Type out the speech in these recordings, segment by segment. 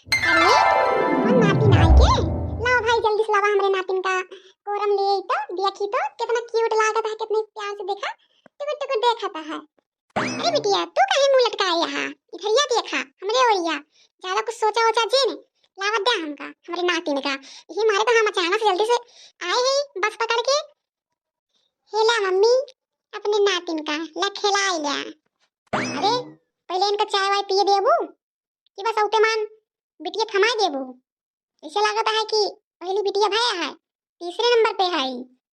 अरे और नातिन आई के लाओ भाई जल्दी से लावा हमरे नातिन का कोरम ले आई तो देखी तो कितना क्यूट लागत है, कितने प्यार से देखा टुकुर टुकुर देखता है। अरे बिटिया तू काहे मुंह लटकाए यहाँ, इधर या देखा हमरे ओरिया, ज्यादा कुछ सोचा ओचा जे ने लावा दे हमका हमरे नातिन का। यही मारे तो हम अचानक से जल्दी से आए हैं बस पकड़ के। हेला मम्मी अपने नातिन का ला खिलाई लिया। अरे पहले इनका चाय वाय पिए देबू कि बस औते मान बिटिया थमा देबू। ऐसे लागत है कि पहली बिटिया भया है तीसरे नंबर पे है,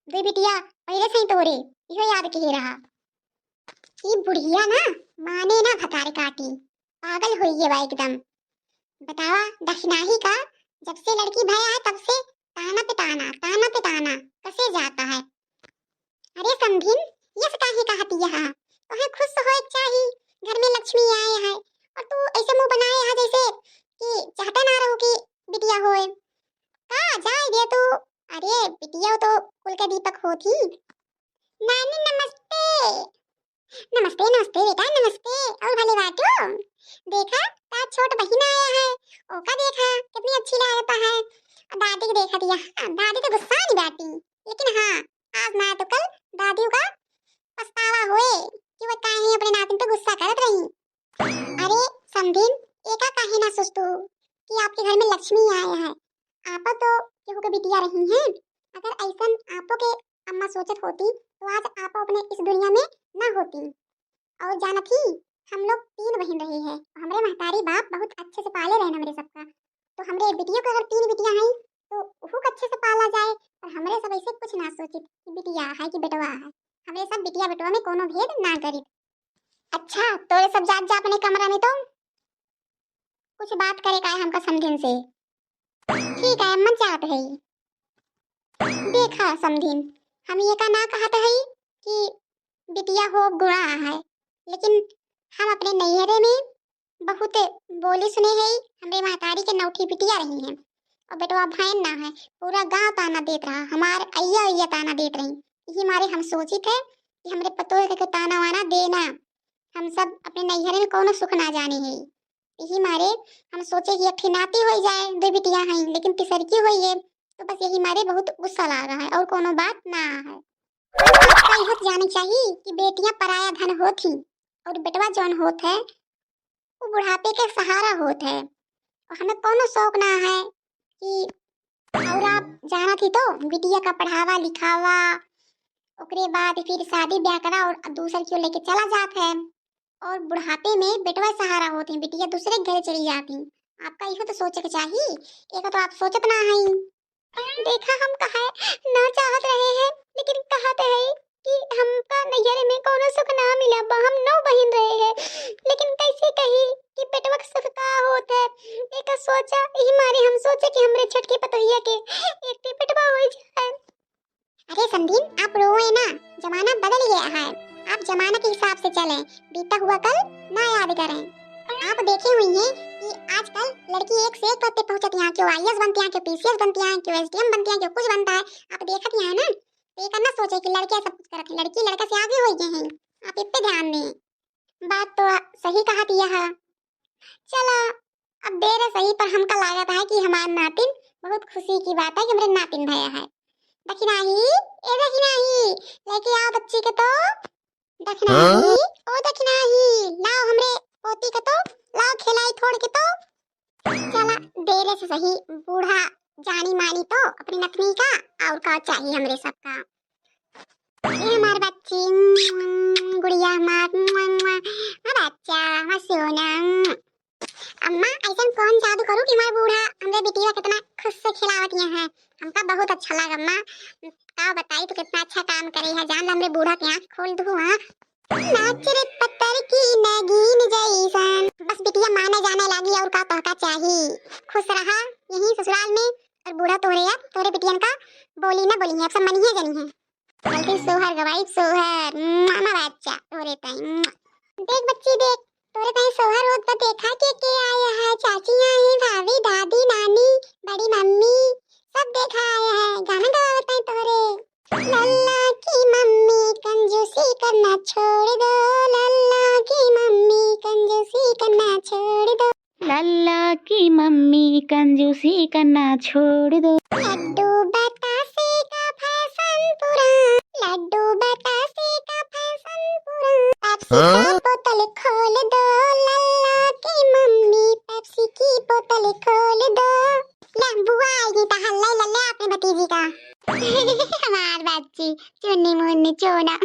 दो बिटिया पहले से ही तोरे इहो याद के रहा। ये बुढ़िया ना माने ना भतार काटी, पागल हुई है भाई एकदम। बतावा दखनाही का जब से लड़की भया है तब से ताना पे ताना कसे जाता है। अरे समधिन ये काहे कहती है, तुम्हें खुश हो चाहिए घर में लक्ष्मी आए है और तू ऐसे मुंह बनाए है जैसे कि चाहता ना रहो कि बिटिया होए का जाए दे तू। अरे बिटिया तो कुल का दीपक होती। नानी नमस्ते। नमस्ते नमस्ते बेटा नमस्ते। और भले बाटो देखा तार छोट बहिन आया है, ओका देखा कितनी अच्छी लागता है। दादी को देखा दिया, दादी तो गुस्सा नहीं बैठी, लेकिन हाँ आज ना तो कल दादी का पछतावा होए कि वो काहे अपने नातिन पे गुस्सा करत रही। अरे समधिन एका काहे ना सोचतू कि आपके घर में लक्ष्मी आया है, आपा तो केहू के बिटिया रही हैं। अगर ऐसा आपो के अम्मा सोचत होती तो आज आपा अपने इस दुनिया में ना होती। और जाना थी हम लोग 3 बहन रहे हैं, हमरे महतारी बाप बहुत अच्छे से पाले रहे हमरे सबका। तो हमरे बिटियों को अगर 3 बिटिया हैं तो उहू को अच्छे से पाला जाए। और हमरे सब ऐसे कुछ ना सोचित कि बिटिया है कि बेटवा है, हमरे सब बिटिया बेटवा में कोनो भेद ना करित। अच्छा तोरे सब जात जा अपने कमरा में, तो कुछ बात करे का है हमका समधिन से। ठीक है अम्मा जात है। देखा समधिन हम ये का ना कहत है कि बिटिया हो गुणा है, लेकिन हम अपने नैहरे में बहुत बोली सुने है हमरे महतारी के नौठी बिटिया रही हैं और बेटवा भाइन ना है। पूरा गांव ताना देत रहा, हमार अय्या अय्या ताना देत रही। यही मारे हम सोचित है कि हमरे पतोह के ताना वाना देना, हम सब अपने नैहरे में कोनो सुख ना जाने है। यही मारे हम सोचे कि एक नाती हो जाए, 2 बिटिया हैं लेकिन तीसरकी हुई है, तो बस यही मारे बहुत गुस्सा लगा है और कोनो बात ना है। आपका यह जाने चाहिए कि बेटियां पराया धन होती और बेटवा जौन होत है वो बुढ़ापे के सहारा होत है। और हमें कोनो शौक ना है कि और आप जाना थी तो बिटिया का पढ़ावा लिखावा ओकरे बाद फिर शादी ब्याह करा और दूसर क्यों लेके चला जात है। और बुढ़ापे में बेटवा सहारा होते हैं, बिटिया दूसरे घर चली जाती। आपका यह तो सोचे के चाहिए, एक तो आप सोचत ना है। देखा हम कहा ना चाहत रहे हैं लेकिन कहते हैं कि हमका नैहरे में कोनो सुख ना मिला, हम 9 बहन रहे हैं, लेकिन कैसे कही कि बेटवा का सुख का होत है। एक सोचा यही मारे हम सोचे कि हमरे छटके पतोहिया के एक बेटवा हो जाए। अरे संदीप आप रोए ना, जमाना बदल गया है, आप जमाने के हिसाब से चलें, बीता हुआ कल ना याद करें। आप देखे हुई हैं कि आजकल लड़की एक से एक पद पे पहुंचती हैं, क्यों आईएएस बनती हैं, क्यों पीसीएस बनती हैं, क्यों एसडीएम बनती हैं, क्यों कुछ बनता है। आप देखत ही हैं ना, तो ये करना सोचे कि लड़के सब कुछ करत, लड़की लड़का से आगे हो गए हैं। आप इस पे ध्यान दें। बात तो सही कहा दिया है। चला अब देर है सही, पर हमका लागत है कि हमारा नातिन बहुत खुशी की बात है कि हमारे नातिन भया है। दखनाही ए दखनाही लेके आओ बच्ची के, तो दखनाही ओ दखनाही लाओ हमरे पोती के, तो लाओ खिलाई थोड़ के। तो चला देर से सही, बूढ़ा जानी मानी तो अपनी नतनी का और का चाहिए हमरे सबका। ये हमार बच्ची गुड़िया हमार बच्चा हमार सोना। अम्मा ऐसा कौन जादू करूं कि हमार बूढ़ा हमरे बिटिया कितना खुश से खिलावतिया है, हमका बहुत अच्छा लगा। अम्मा का बताई तो कितना अच्छा काम करे है, जान हमरे बूढ़ा के आंख खोल दू। हां नाच रे पत्थर की नगीन जैसन, बस बिटिया माने जाने लगी और का कहका चाहिए। खुश रहा यहीं ससुराल में, और बूढ़ा तोरे बिटियन का बोली ना बोली है, अब सब मनिए जनी है। जल्दी सोहर गवाई सोहर मामा बच्चा तोरे ताई। देख बच्ची देख तोरे ताई सोहर होत तो देखा के आया है, चाची आई है, भाभी दादी नानी बड़ी मम्मी सब देखा आया है, गाना गावत है तोरे। लल्ला की मम्मी कंजूसी करना छोड़ दो, लल्ला की मम्मी कंजूसी करना छोड़ दो, लल्ला की मम्मी अपनी कंजूसी करना छोड़ दो। लड्डू बतासे का फैशन पूरा, लड्डू बतासे का फैशन पूरा। पेप्सी का बोतल खोल दो, लल्ला की मम्मी पेप्सी की बोतल खोल दो। ले बुआ आएगी तो हल्ला ही लल्ला अपने भतीजी का। हमार बच्ची चुन्नी मुन्नी चोना।